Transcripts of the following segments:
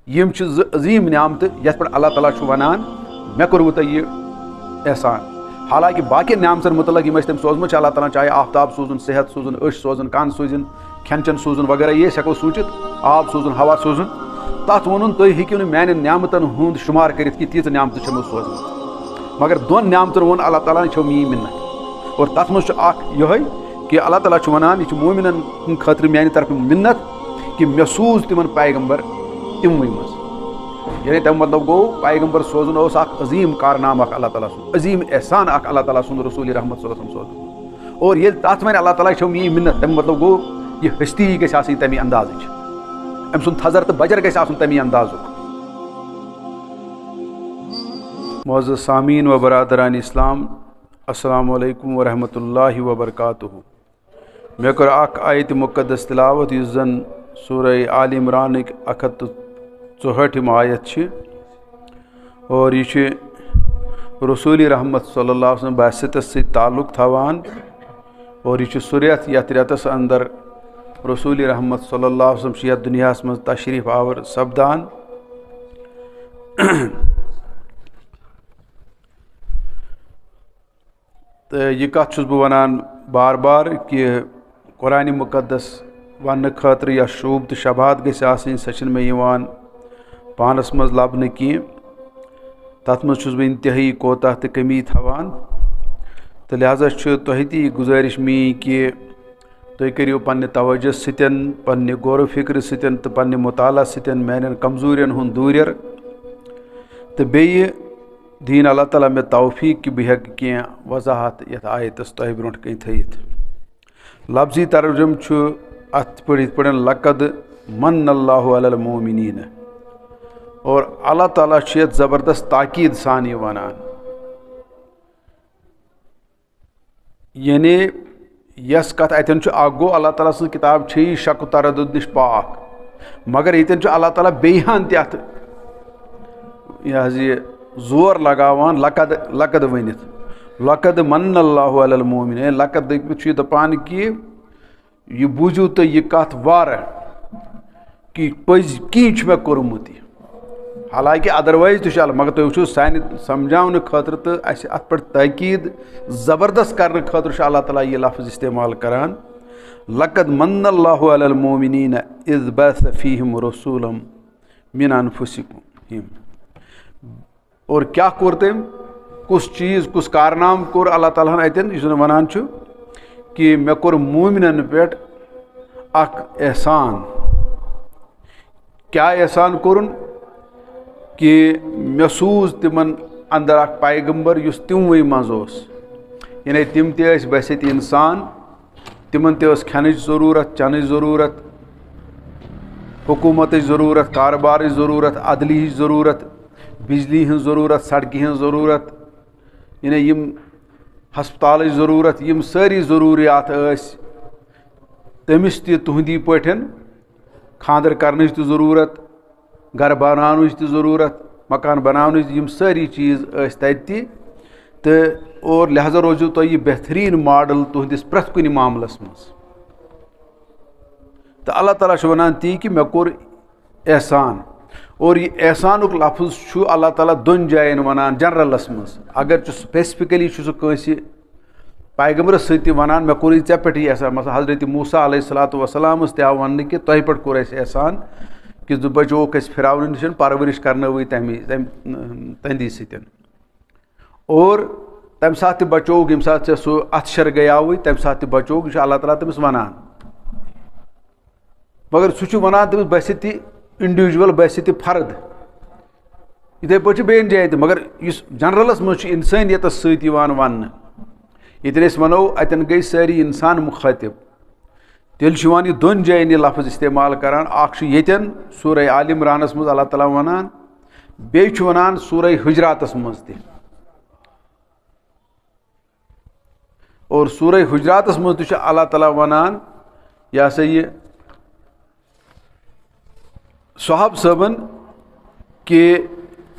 M عظیم نعمت یتھ پر اللہ تعالیٰ ونان مے کوٚروٕ تۄہہِ یہِ احسان. حالانکہ باقی نعمتن متعلق یم تٔمۍ سوزمٕژ چھِ اللہ تعالیٰ چاہے آفتاب سوزُن صحت سوزُن أچھ سوزُن کن سوزُن کھٮ۪ن چٮ۪ن سوزُن وغیرہ یہِ أسۍ ہٮ۪کو سوٗنٛچِتھ آب سوزُن ہوا سوزُن تتھ ووٚنُن تُہۍ ہیٚکِو نہٕ میانٮ۪ن نعمتن ہُنٛد شُمار کٔرِتھ کہِ تیٖژٕ نعمتہٕ چھےٚ مےٚ سوزمٕژ مگر دۄن نعمتن ووٚن اللہ تعالیٰ ہن چھو میٛٲنۍ مِنت اور تتھ منٛز چھُ اکھ یِہوٚے کہِ اللہ تعالیٰ چھُ ونان یہِ چھُ مومِنن ہٕنٛدِ خٲطرٕ میانہِ طرفہٕ مِنت کہِ مےٚ سوٗز تِمن پیغمبر تِموٕے منٛز. یعنی تمیُک مطلب گوٚو پیغمبر سوزُن اوس اکھ عظیٖم کارنامہٕ اکھ اللہ تعالیٰ سُنٛد عظیٖم احسان اکھ اللہ تعالیٰ سُنٛد رسوٗلِ رحمت صلی اللہ علیہ وسلم سوزُن اور ییٚلہِ تتھ وَنہِ اللہ تعالیٰ چھو میٛٲنۍ مِنت تمیُک مطلب گوٚو یہِ ہستی گژھِ آسٕنۍ تمی اندازٕچ أمۍ سُنٛد تھزر تہٕ بجر گژھِ آسُن تمی اندازُک. معزز سامعین و برادران اسلام السلام علیکم ورحمۃ اللہ وبرکاتہ. مےٚ کٔر اکھ آیتِ مُقدس تلاوت یُس زن سورہ آل عمرانٕکۍ 164 آیت چھِ اور یہِ چھِ رسوٗلِ رحمت صلی اللہ علیہ وسلم بحثتس سۭتۍ تعلق تھاوان اور یہِ چھُ سُہ رٮ۪تھ یتھ رٮ۪تس انٛدر رسوٗلِ رحمت صلی اللہ علیہ وسلم چھِ یتھ دُنیاہس منٛز تشریٖف آوُر سپدان. تہٕ یہِ کتھ چھُس بہٕ ونان بار بار کہِ قرآنِ مُقدس وننہٕ خٲطرٕ یا شوٗب تہٕ شبہات گژھِ آسٕنۍ سۄ چھِنہٕ مےٚ یِوان پانس منٛز لبنہٕ کینٛہہ. تتھ منٛز چھُس بہٕ انتہٲیی کوتاہ تہٕ کمی تھاوان تہٕ لہٰذا چھُ تۄہہِ تہِ یہِ گُزٲرِش میٛٲنۍ کہِ تُہۍ کٔرِو پننہِ توجہ سۭتۍ پننہِ غورٕ فِکرِ سۭتۍ تہٕ پننہِ مطالعہ سۭتۍ میانٮ۪ن کمزوٗرین ہُنٛد دوٗریر تہٕ بیٚیہِ دِیِن اللہ تعالیٰ مےٚ توفیٖق کہِ بہٕ ہٮ۪کہٕ کینٛہہ وضاحت یتھ آیتس تۄہہِ برونٛٹھ کَنۍ تھٲیِتھ. لفظی ترجُم چھُ اتھ پٲٹھۍ یِتھ پٲٹھۍ لقد من اللہ علی المومنین اور اللہ تعالیٰ چھُ یتھ زبردست تاکیٖد سان یہِ ونان. یعنی یۄس کتھ اتٮ۪ن چھُ اکھ گوٚو اللہ تعالیٰ سٕنٛز کِتاب چھِ یہِ شک و تردُد نِش پاک مگر ییٚتٮ۪ن چھُ اللہ تعالیٰ بیٚیہِ ہن تہِ اتھ یہِ حظ یہِ زور لگاوان لقد ؤنِتھ لقد من اللہ علی المومنین. لقد دٔپِتھ چھُ یہِ دپان کہِ یہِ بوٗزِو تُہۍ یہِ کتھ وارٕ کہِ پٔزۍ کینٛہہ چھُ مےٚ کوٚرمُت یہِ حالانکہ ادروایز تہِ چھُ الگ مگر تُہۍ وٕچھِو سانہِ سمجھاونہٕ خٲطرٕ تہٕ اسہِ اتھ پٮ۪ٹھ تاکیٖد زبردست کرنہٕ خٲطرٕ چھُ اللہ تعالیٰ یہِ لفظ استعمال کران. لقد من اللہ علی المومنین اذ بعث فیہم رسولا من انفسکم اور کیاہ کوٚر تٔمۍ کُس چیٖز کُس کارنامہٕ کوٚر اللہ تعالیٰ ہن اتٮ۪ن یُس زن ونان چھُ کہِ مےٚ کوٚر مومنن پٮ۪ٹھ اکھ احسان. کیاہ احسان کوٚرُن کہِ مےٚ سوٗز تِمن انٛدر اکھ پیغمبر یُس تِموٕے منٛز اوس. یعنی تِم تہِ ٲسۍ بحثیت انسان تِمن تہِ ٲس کھٮ۪نٕچ ضروٗرت چٮ۪نٕچ ضروٗرت حکوٗمتٕچ ضروٗرت کاربارٕچ ضروٗرت عدلِہٕچ ضروٗرت بجلی ہٕنٛز ضروٗرت سڑکہِ ہٕنٛز ضروٗرت یعنی یِم ہسپتالٕچ ضروٗرت یِم سٲری ضروٗریات ٲسۍ تٔمِس تہِ تُہنٛدی پٲٹھۍ خانٛدر کرنٕچ تہِ ضروٗرت گرٕ بناونٕچ تہِ ضروٗرت مکان بناونٕچ یِم سٲری چیٖز ٲسۍ تتہِ تہِ تہٕ اور لہٰذا روزِو تۄہہِ یہِ بہتریٖن ماڈل تُہنٛدِس پرٛٮ۪تھ کُنہِ معاملس منٛز. تہٕ اللہ تعالیٰ چھُ ونان تی کہِ مےٚ کوٚر احسان اور یہِ احسانُک لفظ چھُ اللہ تعالیٰ دۄن جاین ونان جنرلس منٛز. اگر چھُ سپیسفکلی چھُ سُہ کٲنٛسہِ پیغمبرس سۭتۍ تہِ ونان مےٚ کوٚرُے ژےٚ پٮ۪ٹھ یہِ احسان مثلاً حضرت موسیٰ علیہ الصلوۃ وسلامس تہِ آو وننہٕ کہِ تۄہہِ پٮ۪ٹھ کوٚر اَسہِ احسان کہِ ژٕ بچووُکھ أسۍ فرعونہٕ نِش پرورش کرنٲوٕے تہنٛدی سۭتۍ اور تمہِ ساتہٕ تہِ بچووُکھ ییٚمہِ ساتہٕ ژےٚ سُہ اتھٕ گٔیاوٕے تمہِ ساتہٕ تہِ بچووُکھ. یہِ چھُ اللہ تعالیٰ تٔمِس ونان مگر سُہ چھُ ونان تٔمِس باسہِ تہِ انڈیوجول باسہِ تہِ فرد یِتھٕے پٲٹھۍ چھِ بیٚیَن جایَن تہِ مگر یُس جنرلس منٛز چھُ انسٲنیتس سۭتۍ یِوان وننہٕ. ییٚتٮ۪ن أسۍ ونو اتٮ۪ن گٔے سٲری انسان مُخٲطب تیٚلہِ چھُ یِوان یہِ دۄن جاین یہِ لفظ استعمال کران. اکھ چھُ ییٚتٮ۪ن سورہ آل عمرانس منٛز اللہ تعالیٰ ونان بیٚیہِ چھُ ونان سورہ حجراتس منٛز تہِ اور سورہ حجراتس منٛز تہِ چھُ اللہ تعالیٰ ونان یہِ ہسا یہِ صحاب صٲبن کہِ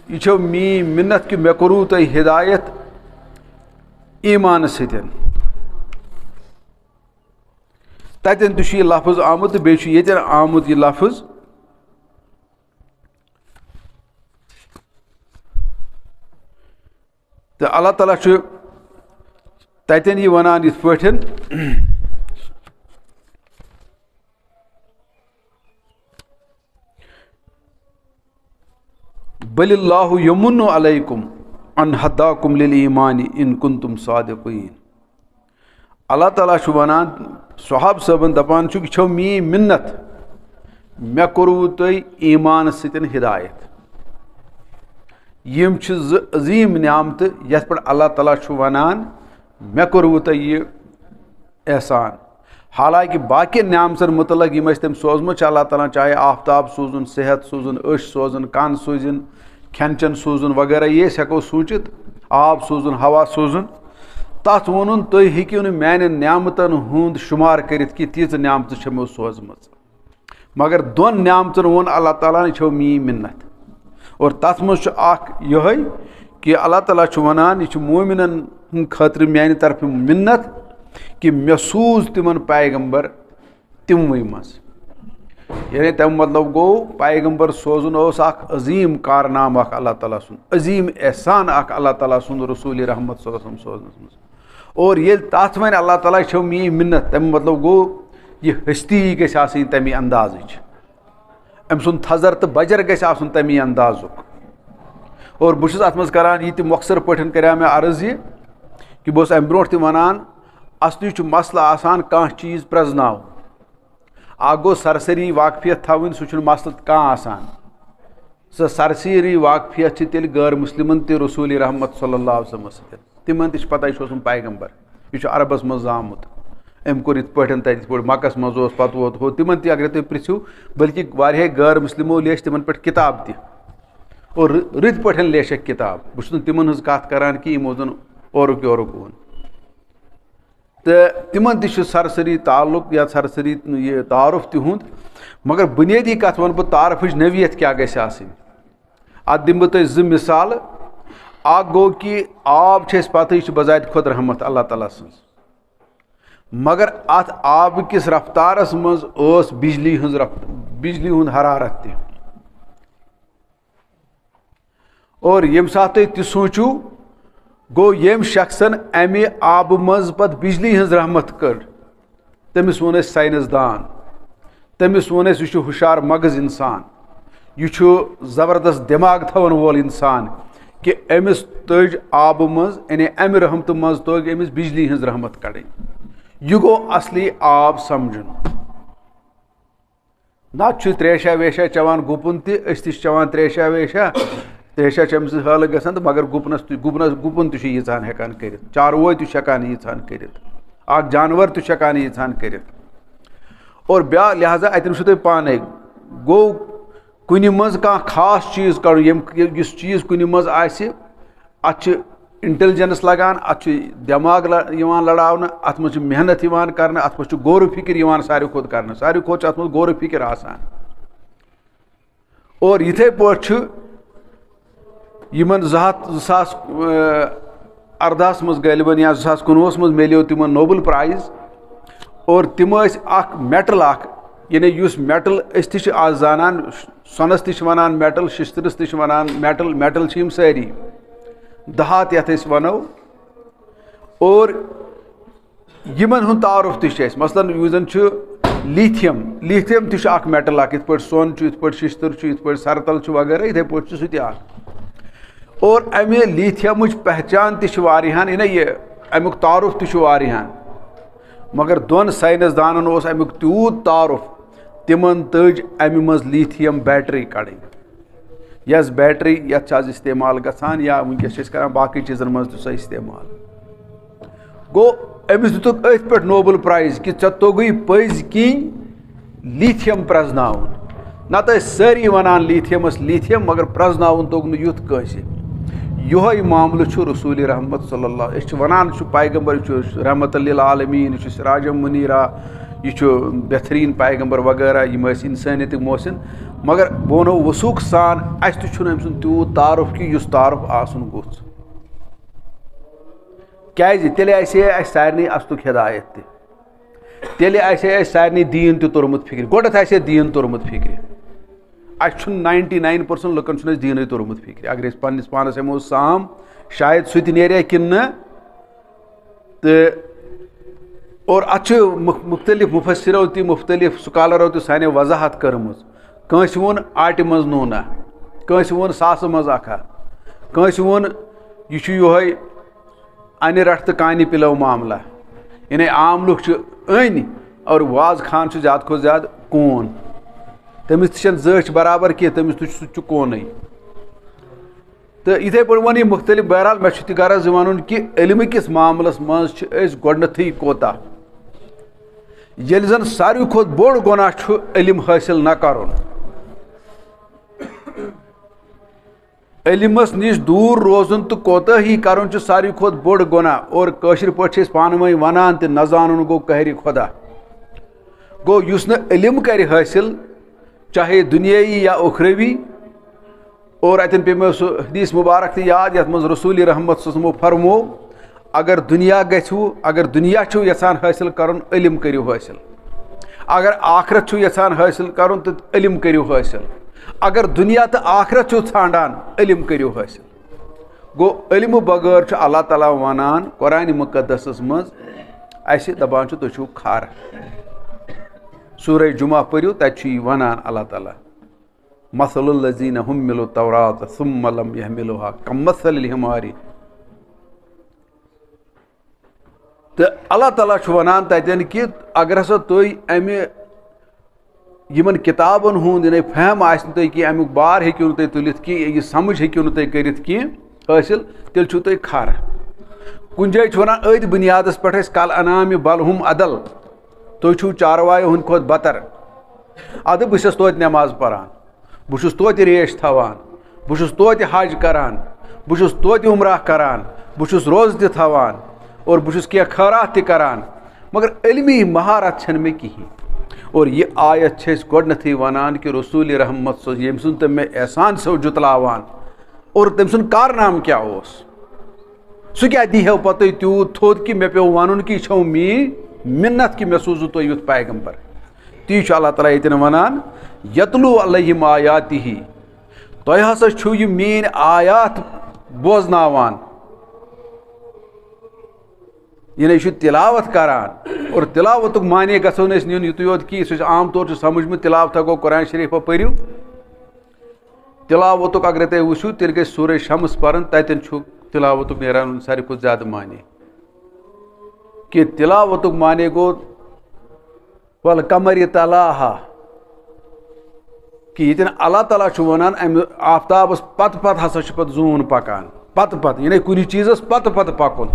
یہِ چھو میٛٲنۍ مِنت کہِ مےٚ کوٚروٕ تۄہہِ ہدایت ایٖمانہٕ سۭتۍ. تتٮ۪ن تہِ چھُ یہِ لفظ آمُت تہٕ بیٚیہِ چھُ ییٚتٮ۪ن آمُت یہِ لفظ تو اللہ تعالیٰ چھُ تتٮ۪ن یہِ وَنان یِتھ پٲٹھۍ بل اللہ یمن علیکم ان ہداکم للایمان ان کنتم صادقین. اللہ تعالیٰ چھُ وَنان صحاب صٲبن دپان چھُ یہِ چھو میٲنۍ مِنت مےٚ کوٚروُ تۄہہِ ایٖمانہٕ سۭتۍ ہدایت. یِم چھِ زٕ عظیٖم نعمتہٕ یتھ پٮ۪ٹھ اللہ تعالیٰ چھُ وَنان مےٚ کوٚروُ تۄہہِ یہِ احسان. حالانکہِ باقین نعمژن متعلق یِم اَسہِ تٔمۍ سوزمٕژ چھِ اللہ تعالیٰ چاہے آفتاب سوٗزُن صحت سوٗزُن أچھ سوزُن کن سوٗزِن کھٮ۪ن چٮ۪ن سوٗزُن وغیرہ یہِ أسۍ ہٮ۪کو سوٗنٛچِتھ آب سوٗزُن ہوا سوٗزُن تتھ ووٚنُن تُہۍ ہیٚکِو نہٕ میانٮ۪ن نعمتن ہُنٛد شُمار کٔرِتھ کہِ تیٖژٕ نعمتہٕ چھےٚ مےٚ سوزمٕژ. مگر دۄن نعمتن ووٚن اللہ تعالیٰ یہِ چھو میٲنۍ مِنت. اور تتھ منٛز چھُ اکھ یِہوے کہِ اللہ تعالیٰ چھُ وَنان یہِ چھُ مومِنن ہٕنٛدِ خٲطرٕ میانہِ طرفہٕ مِنت کہِ مےٚ سوٗز تِمن پیغمبر تِموٕے منٛز. یعنی تمیُک مطلب گوٚو پیغمبر سوزُن اوس اکھ عظیٖم کارنامہٕ اکھ اللہ تعالیٰ سُنٛد عظیٖم احسان اکھ اللہ تعالیٰ سُنٛد رسوٗلِ رحمت صلی اللہ علیہ وسلم سوزنس منٛز. اور ییٚلہِ تتھ وۄنۍ اللہ تعالیٰ یہِ چھو میٲنۍ مِنت تمیُک مطلب گوٚو یہِ ہستی گژھِ آسٕنۍ تمی اندازٕچ أمۍ سُنٛد تھزر تہٕ بجر گژھِ آسُن تمی اندازُک. اور بہٕ چھُس اتھ منٛز کران یہِ تہِ مۄخصر پٲٹھۍ کریٛاو مےٚ عرض یہِ کہِ بہٕ اوسُس امہِ برونٛٹھ تہِ وَنان اصلی چھُ مسلہٕ آسان کانٛہہ چیٖز پرٛزناوُن. اکھ گوٚو سرسری واقفیت تھاوٕنۍ سُہ چھُنہٕ مسلہٕ کانٛہہ آسان. سۄ سرسری واقفیت چھِ تیٚلہِ غٲر مُسلمن تہِ رسوٗلِ رحمت صلی اللہ علیہ وسلمس سۭتۍ. تِمن تہِ چھِ پتہ یہِ چھُ اوسمُت پیغمبر یہِ چھُ عربس منٛز زامُت أمۍ کوٚر یِتھ پٲٹھۍ تتہِ یِتھ پٲٹھۍ مکس منٛز اوس پتہٕ ووت ہُہ تِمن تہِ اگرے تُہۍ پرٛژھِو بلکہِ واریاہ غٲر مُسلمو لیچھ تِمن پٮ۪ٹھ کِتاب تہِ اور رٕتۍ پٲٹھۍ لیچھکھ کِتاب. بہٕ چھُس نہٕ تِمن ہٕنٛز کتھ کران کہِ یِمو زن اورُک یورُک ووٚن تہٕ تِمن تہِ چھُ سرسری تعلق یا سرسری یہِ تعارُف تِہُنٛد. مگر بُنیٲدی کتھ ونہٕ بہٕ تعارُفٕچ نوعیت کیاہ گژھِ آسٕنۍ. اتھ دِمہٕ بہٕ تۄہہِ زٕ مِثالہٕ. اکھ گوٚو کہِ آب چھِ اَسہِ پتہ یہِ چھُ بذاتہِ خۄد رحمت اللہ تعالیٰ سٕنٛز. مگر اتھ آبہٕ کِس رفتارس منٛز ٲس بجلی ہُنٛد حرارت تہِ. اور ییٚمہِ ساتہٕ تُہۍ تہِ سوٗنٛچِو گوٚو ییٚمۍ شخصن امہِ آبہٕ منٛز پتہٕ بجلی ہٕنٛز رحمت کٔر تٔمِس ووٚن أسۍ ساینس دان تٔمِس ووٚن أسۍ یہِ چھُ ہُشار مغز انسان یہِ چھُ زبردست دٮ۪ماغ تھاون وول انسان کہِ أمِس تٔج آبہٕ منٛز یعنی امہِ رحمتہٕ منٛز توٚگ أمِس بجلی ہٕنٛز رحمت کڑٕنۍ. یہِ گوٚو اصلی آب سمجُن. نتہٕ چھُ تریشا ویشا چٮ۪وان گُپن تہِ أسۍ تہِ چھِ چٮ۪وان تریشا ویشا تریشا چھِ امہِ سۭتۍ حٲلہٕ گژھان تہٕ مگر گُپن تہِ چھُ ییٖژہن ہٮ۪کان کٔرِتھ چاروٲے تہِ چھُ ہٮ۪کان ییٖژہن کٔرِتھ اکھ جانور تہِ چھُ ہٮ۪کان ییٖژہن کٔرِتھ. اور بیٛاکھ لہٰذا اتٮ۪ن وٕچھِو تُہۍ پانے گوٚو کُنہِ منٛز کانٛہہ خاص چیٖز کڑُن یُس چیٖز کُنہِ منٛز آسہِ اتھ چھِ انٹیلجنس لگان اتھ چھُ دٮ۪ماغ یِوان لڑاونہٕ اتھ منٛز چھِ محنت یِوان کرنہٕ اتھ منٛز چھُ غورٕ فکر یِوان ساروی کھۄتہٕ کرنہٕ ساروی کھۄتہٕ چھُ اتھ منٛز غورٕ فکر آسان. اور یِتھے پٲٹھۍ چھُ یِمن 2000 اردہس منٛز غٲلبن یا 2019 منٛز مِلیو تِمن نوبل پرایز. اور تِم ٲسۍ اکھ میٹل اکھ یعنی یُس میٹل أسۍ تہِ چھِ آز زانان سۄنس تہِ چھِ ونان میٹل شستٕرس تہِ چھِ ونان میٹل میٹل چھِ یِم سٲری دھات یتھ أسۍ ونو. اور یِمن ہُنٛد تعارُف تہِ چھُ اَسہِ مثلاً یُس زن چھُ لیٖتھیم تہِ چھُ اکھ میٹل اکھ یِتھ پٲٹھۍ سۄن چھُ یِتھ پٲٹھۍ شستٕر چھُ یِتھ پٲٹھۍ سرتل چھُ وغیرہ یِتھے پٲٹھۍ چھُ سُہ تہِ اکھ. اور امہِ لیٖتھیمٕچ پہچان تہِ چھِ واریاہن یعنی یہِ امیُک تعارُف تہِ چھُ واریاہن. مگر دۄن ساینس دانن اوس امیُک تیوٗت تعارُف تِمن تٔج امہِ منٛز لیٖتھیم بیٹری کڑٕنۍ یۄس بیٹری یتھ چھِ آز استعمال گژھان یا وٕنکیٚس چھِ أسۍ کران باقٕے چیٖزن منٛز تہِ سۄ استعمال. گوٚو أمِس دِتُکھ أتھۍ پٮ۪ٹھ نوبل پرایز کہِ ژےٚ توٚگُے پٔزۍ کِنۍ لیٖتھیم پرٛزناوُن. نتہٕ ٲسۍ سٲری ونان لیٖتھیمس لیٖتھیم مگر پرٛزناوُن توٚگ نہٕ یُتھ کٲنٛسہِ. یِہوے معاملہٕ چھُ رسوٗلِ رحمت صلی اللہ أسۍ چھِ ونان یہِ چھُ پیغمبر یہِ چھُ رحمت للعالمیٖن یہِ چھُ سراجم منیرا یہِ چھُ بہتریٖن پیغمبر وغیرہ یِم ٲسۍ انسٲنیتٕکۍ محسن. مگر بہٕ ونو وثوٗق سان اسہِ تہِ چھُنہٕ أمۍ سُنٛد تیوٗت تعارُف کہِ یُس تعارُف آسُن گوٚژھ. کیازِ تیٚلہِ آسہِ ہے اسہِ سارنٕے اصلُک ہدایت تہِ تیٚلہِ آسہِ ہے اسہِ سارنٕے دیٖن تہِ توٚرمُت فِکرِ گۄڈنٮ۪تھ آسہِ ہے دیٖن توٚرمُت فِکرِ اَسہِ چھُنہٕ 99% لُکن چھُنہٕ اَسہِ دیٖنٕے توٚرمُت فِکرِ اگر أسۍ پنٛنِس پانس ہٮ۪مو سام شاید سُہ تہِ نیرِ کِنہٕ نہٕ تہٕ اور اَتھ چھُ مُختٔلِف مُفسِرو تہِ مُختٔلِف سُکالرو تہِ سانہِ وضاحت کٔرمٕژ کٲنٛسہِ ووٚن آٹہِ منٛز نوٗنا کٲنٛسہِ ووٚن ساسہٕ منٛز اکھا کٲنٛسہِ ووٚن یہِ چھُ یِہوے اَنہِ رَٹھ تہٕ کانہِ پِلو معاملہ یعنی عام لُکھ چھِ أنۍ اور واز خان چھُ زیادٕ کھۄتہٕ زیادٕ کوٗن تٔمِس تہِ چھَنہٕ زٲچھ برابر کینٛہہ تٔمِس تہِ چھُ سُہ تہِ چھُ کوٗنٕے تہٕ یِتھَے پٲٹھۍ ووٚن یہِ مُختٔلِف بہرحال مےٚ چھُ تہِ غرض یہِ وَنُن کہِ علمہٕ کِس معاملَس منٛز چھِ أسۍ گۄڈنٮ۪تھٕے کوتاہ ییٚلہِ زَن ساروی کھۄتہٕ بوٚڑ گۄناہ چھُ علم حٲصِل نہ کَرُن علمس نِش دوٗر روزُن تہٕ کوتٲہی کَرُن چھُ ساروی کھۄتہٕ بوٚڑ گۄناہ اور کٲشِر پٲٹھۍ چھِ أسۍ پانہٕ ؤنۍ وَنان تہِ نہ زانُن گوٚو قہرِ خۄدا گوٚو یُس نہٕ علم کَرِ حٲصِل چاہے دُنیٲیی یا اُخرٲوی اور اَتٮ۪ن پیٚیہِ مےٚ سُہ حدیٖث مُبارک تہِ یاد یَتھ منٛز رسوٗلِ رحمت صلی اللہ علیہ وسلمو فرموو اگر دُنیا گژھِوٕ اگر دُنیا چھُو یَژھان حٲصِل کَرُن علم کٔرِو حٲصِل اگر آخرت چھُو یَژھان حٲصِل کَرُن تہٕ علم کٔرِو حٲصِل اگر دُنیا تہٕ آخرت چھُو ژھانٛڈان علم کٔرِو حٲصِل گوٚو علمہٕ بغٲر چھُ اللہ تعالیٰ وَنان قرآنِ مُقدسَس منٛز اَسہِ دَپان چھُ تُہۍ چھُو کھَر سورہ جُمعہ پٔرِو تَتہِ چھُ یہِ وَنان اللہ تعالیٰ مثل الذین حملوا التوراۃ ثم لم یحملوها کمثل الحمار تہٕ اللہ تعالیٰ چھُ وَنان تَتٮ۪ن کہِ اگر ہسا تُہۍ اَمہِ یِمن کِتابن ہُنٛد یعنی فہم آسہِ نہٕ تۄہہِ کینٛہہ امیُک بار ہیٚکِو نہٕ تُہۍ تُلِتھ کینٛہہ یہِ سمجھ ہیٚکِو نہٕ تُہۍ کٔرِتھ کینٛہہ حٲصِل تیٚلہِ چھُو تُہۍ کھَر کُنہِ جایہِ چھُ وَنان أتھۍ بُنیادس پٮ۪ٹھ أسۍ کل انامہِ بل ہُم عدل تُہۍ چھُو چاروایو ہٕنٛدِ کھۄتہٕ بتر اَدٕ بہٕ چھُس توتہِ نٮ۪ماز پران بہٕ چھُس توتہِ ریش تھاوان بہٕ چھُس توتہِ حج کران بہٕ چھُس توتہِ عمرہ کران بہٕ چھُس روزٕ تہِ تھاوان اور بہٕ چھُس کینٛہہ خٲرات تہِ کران مگر علمی مہارت چھنہٕ مےٚ کِہیٖنۍ اور یہِ آیت چھِ أسۍ گۄڈنٮ۪تھٕے وَنان کہِ رسوٗلِ رحمت صٲب ییٚمہِ سُنٛد تہٕ مےٚ احسان چھو جُتلاوان اور تٔمۍ سُنٛد کارنامہٕ کیٛاہ اوس سُہ کیٛاہ دیٖہو پَتہٕ تۄہہِ تیوٗت تھوٚد کہِ مےٚ پیوٚو وَنُن کہِ یہِ چھو میٛٲنۍ مِنت کہِ مےٚ سوٗزوٗ تۄہہِ یُتھ پیغمبر تی چھُ اللہ تعالیٰ ییٚتٮ۪ن وَنان یتلوٗ علیہم آیاتہِ تۄہہِ ہسا چھُو یہِ میٛٲنۍ آیات بوزناوان یعنی یہِ چھُ تِلاوت کران اور تِلاوتُک معنے گژھو نہٕ أسۍ نیُن یُتُے یوت کہِ سُہ چھُ عام طور چھُ سمجھمُت تِلاوتھا گوٚو قرآن شریٖفا پٔرِو تِلاوتُک اگرے تُہۍ وٕچھِو تیٚلہِ گژھِ سورہ شمس پرُن تتٮ۪ن چھُ تِلاوتُک نیران ساروی کھۄتہٕ زیادٕ معنے کہِ تِلاوتُک معنے گوٚو والقمرِ تلاہا کہِ ییٚتٮ۪ن اللہ تعالیٰ چھُ وَنان اَمہِ آفتابس پتہٕ پتہٕ ہسا چھُ پتہٕ زوٗن پکان پتہٕ پتہٕ یعنی کُنہِ چیٖزس پتہٕ پتہٕ پکُن